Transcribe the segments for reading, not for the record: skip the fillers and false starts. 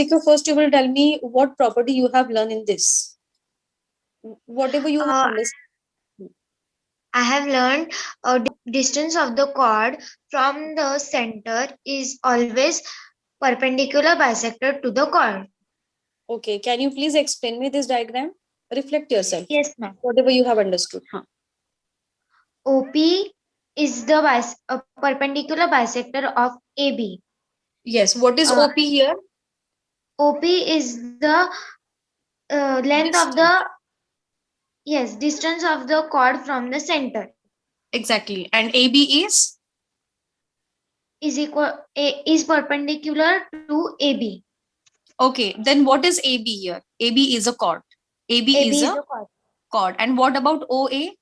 Rasika, first you will tell me what property you have learned in this. Whatever you have Uh, understood. I have learned distance of the chord from the center is always perpendicular bisector to the chord. Okay, can you please explain me this diagram? Reflect yourself. Yes, ma'am. Whatever you have understood. Huh. OP is the perpendicular bisector of AB. Yes, what is Uh, OP here? OP is the length of Distance. the distance of the chord from the center Exactly. And AB is? is perpendicular to AB. Okay, then what is AB here? AB is a chord. AB is AB is a the chord. chord. And what about OA?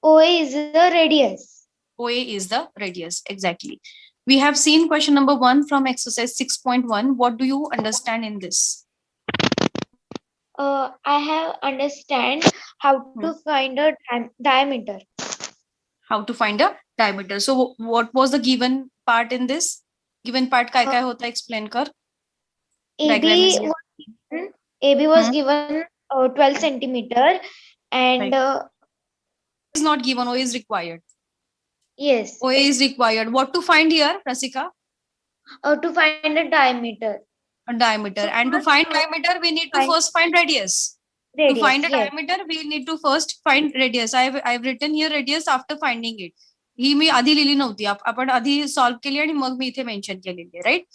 OA is the radius. OA is the radius. Exactly. We have seen question number 1 from exercise 6.1. What do you understand in this? I have understand how to Hmm. find a diameter. How to find a diameter. So what was the given part in this? Given part काय Uh, काय होता explain कर. Diagram is AB here. was given, AB was Hmm. given 12 centimeter and Right. Is not given. OA is required. yes, OA is required. What to find here, Rasika? to find a diameter. A diameter. So And to first find diameter, we need to find first find radius. To radius. find a Yes, diameter, we need to first find radius. I've written here radius after finding it. ही मी आधी लिहिली नव्हती. आपण आधी solve केली आणि मग मी इथे mention केलेली आहे, राईट?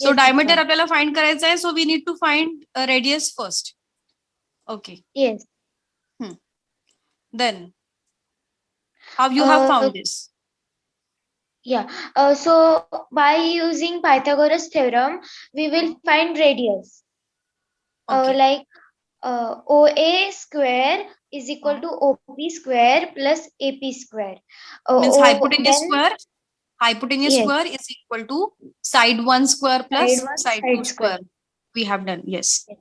सो yes, डायमीटर ma'am. आपल्याला फाइंड करायचं आहे. So we need to find radius first. Okay. Yes. Then how you have Uh, found this? yeah. So by using Pythagoras theorem, we will find radius. Okay. Like OA square is equal to OP square plus AP square. Means hypotenuse Then square. Hypotenuse yes, square is equal to side 1 square side plus one, side 2 side square. square. We have done. Yes. Yes.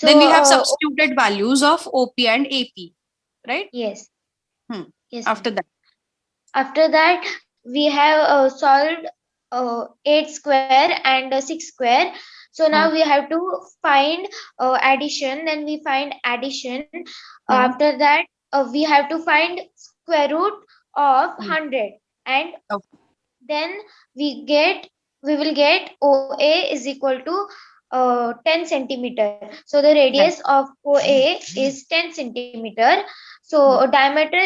Then So we have substituted values of OP and AP, right? yes, Hmm. yes, After ma'am. that. After that, we have solved 8 square and 6 square. So Hmm. now we have to find addition. Then we find addition. Hmm. After that, we have to find square root of Hmm. 100, and Okay. then we will get OA is equal to 10 centimeter. So the Right. radius of OA is 10 centimeter. Hmm. So diameter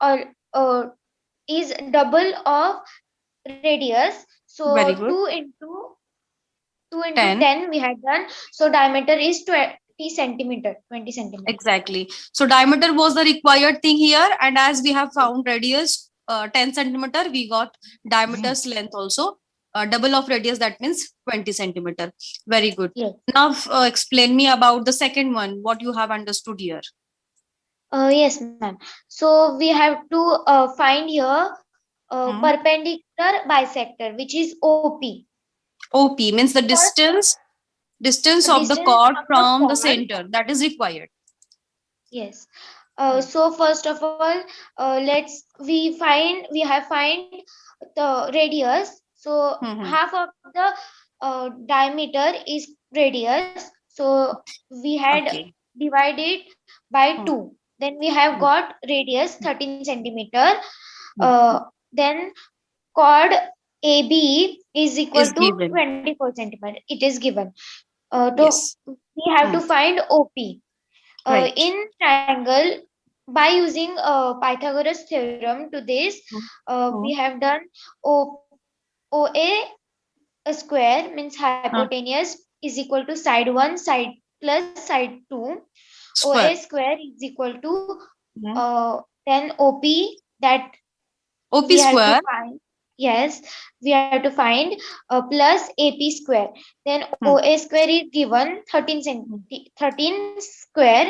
uh, is double of radius. Very So good. 2 into 10. 10 we had done. So diameter is 20 centimeter. 20 centimeter. Exactly. So diameter was the required thing here. And as we have found radius 10 centimeter, we got diameter's length also. Double of radius, that means 20 centimeter. Very good. Yes. Now explain me about the second one, what you have understood here. Yes, ma'am. So we have to find here Hmm. perpendicular bisector, which is OP. OP means the First, distance of the distance chord of the from the chord. center that is required. Yes. Hmm. So first of all, we have find the radius. So Hmm. half of the diameter is radius. So we had Okay. divided by Hmm. 2. Then we have Hmm. got radius 13 centimeter. Hmm. Then chord AB is equal Is to given. 24 centimeter. It is given. So Yes. we have Hmm. to find OP. Right. In triangle, by using Pythagoras theorem to this, Hmm. we Hmm. have done O, OA square means Huh. hypotenuse is equal to side 1 side plus side 2. OA Square. square is equal to Hmm. then OP, that OP we have to square. find. Yes, we have to find plus AP square. Then Hmm. OA square is given 13 square,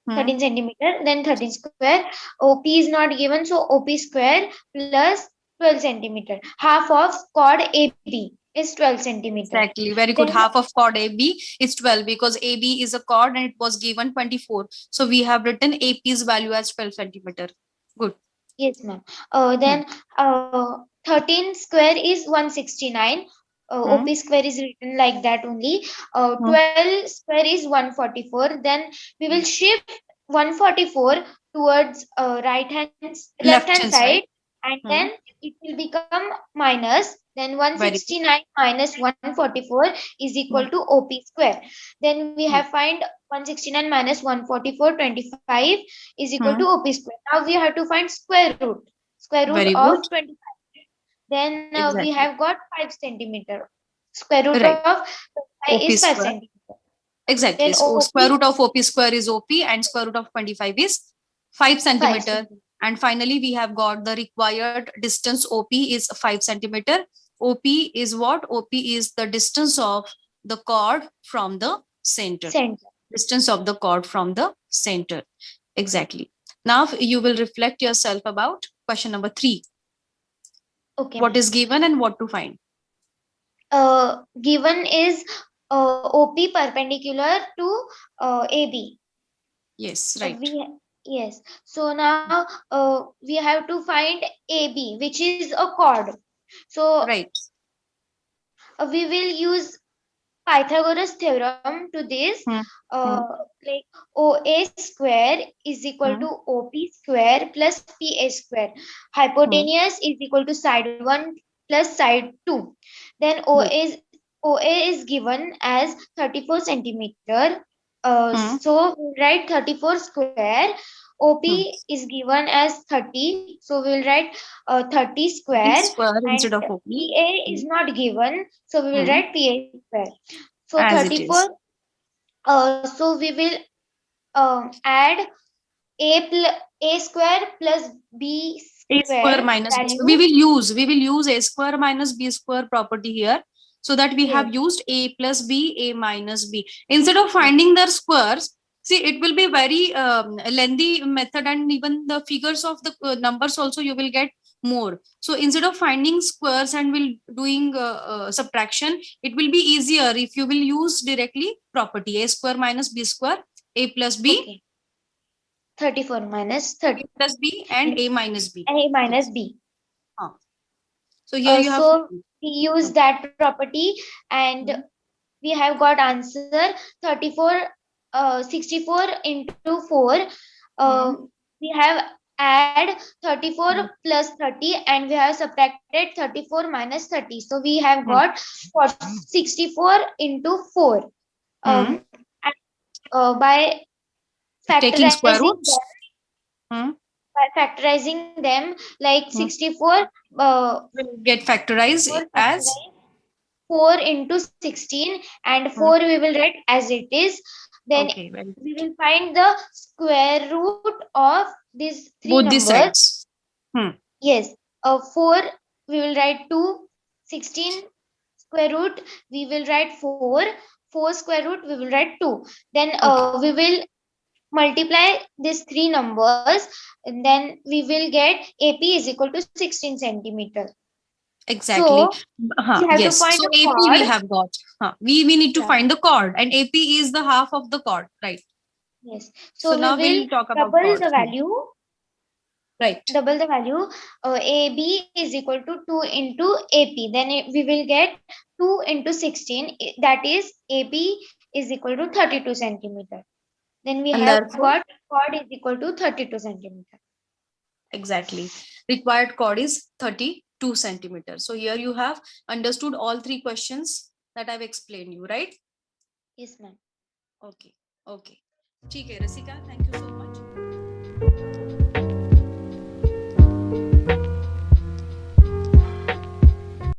Hmm. 13 centimeter, then 13 square. OP is not given, so OP square plus 12 centimeter. Half of chord AB is 12 centimeter. Exactly. Very good. Then Half of chord AB is 12 because AB is a chord and it was given 24. So we have written AP's value as 12 centimeter. Good. yes, ma'am. Hmm. Then 13 square is 169. OP square is written like that only. 12 square is 144. Then we will shift 144 towards left Left hand hand side, side. and Hmm. then it will become minus. Then Very good. 169 minus 144 is equal to OP square. Then we have find 169 minus 144, 25 is equal to OP square. Now we have to find square root. Square root Very good. of 25. Then we Exactly. have got 5 centimeter. Square root Right. of 25 OP is 5 square. centimeter. Exactly. Then So OP square root of OP square is OP and square root of 25 is 5 5 centimeter. centimeter. And finally, we have got the required distance OP is 5 centimeter. OP is what? OP is the distance of the chord from the center. Distance of the chord from the center. Exactly. Now you will reflect yourself about question number 3. Okay. What is given and what to find? Given is OP perpendicular to AB. Yes, right. Yes. So now we have to find AB, which is a chord. So Right. we will use Pythagoras theorem to this. Hmm. Like OA square is equal to OP square plus PA square. Hypotenuse is equal to side 1 plus side 2. Then OA is given as 34 centimeter. So we'll write 34 square. OP is given as 30. So we'll write 30 square. Square And instead of OP. PA is not given. So we will write PA square. So As it 34. is. So we will add A square plus B A square minus B square. We will use A square minus B square property here, so that we have used A plus B, A minus B. Instead of finding their squares, see, it will be very lengthy method, and even the figures of the numbers also you will get more. So instead of finding squares and will doing subtraction, it will be easier if you will use directly property A square minus B square, A plus B. Okay. 34 minus 30. A plus B and A minus B. And A minus B. So here you have. So we use that property, and we have got answer 34, 64 into 4. We have add 34 plus 30, and we have subtracted 34 minus 30. So we have got 64 into 4. And, by taking square roots. By factorizing them, like 64 will get factorized as 4 into 16, and 4 we will write as it is. Then we will find the square root of these three numbers. These sides. Yes. 4 we will write 2. 16 square root we will write 4. 4 square root we will write 2. Then we will multiply these three numbers, and then we will get AP is equal to 16 centimeter. Exactly. So yes. So AP we have got. We need to find the chord, and AP is the half of the chord, right? Yes. So now we'll talk about double the value. Right. Double the value. AB is equal to 2 into AP. Then we will get 2 into 16. That is AB is equal to 32 centimeter. Then we have got chord is equal to 32 centimeter. Exactly. Required chord is 32 centimeters. So here you have understood all three questions that I've explained you, right? Yes, ma'am. Okay. Okay. Okay, Rasika, thank you so much.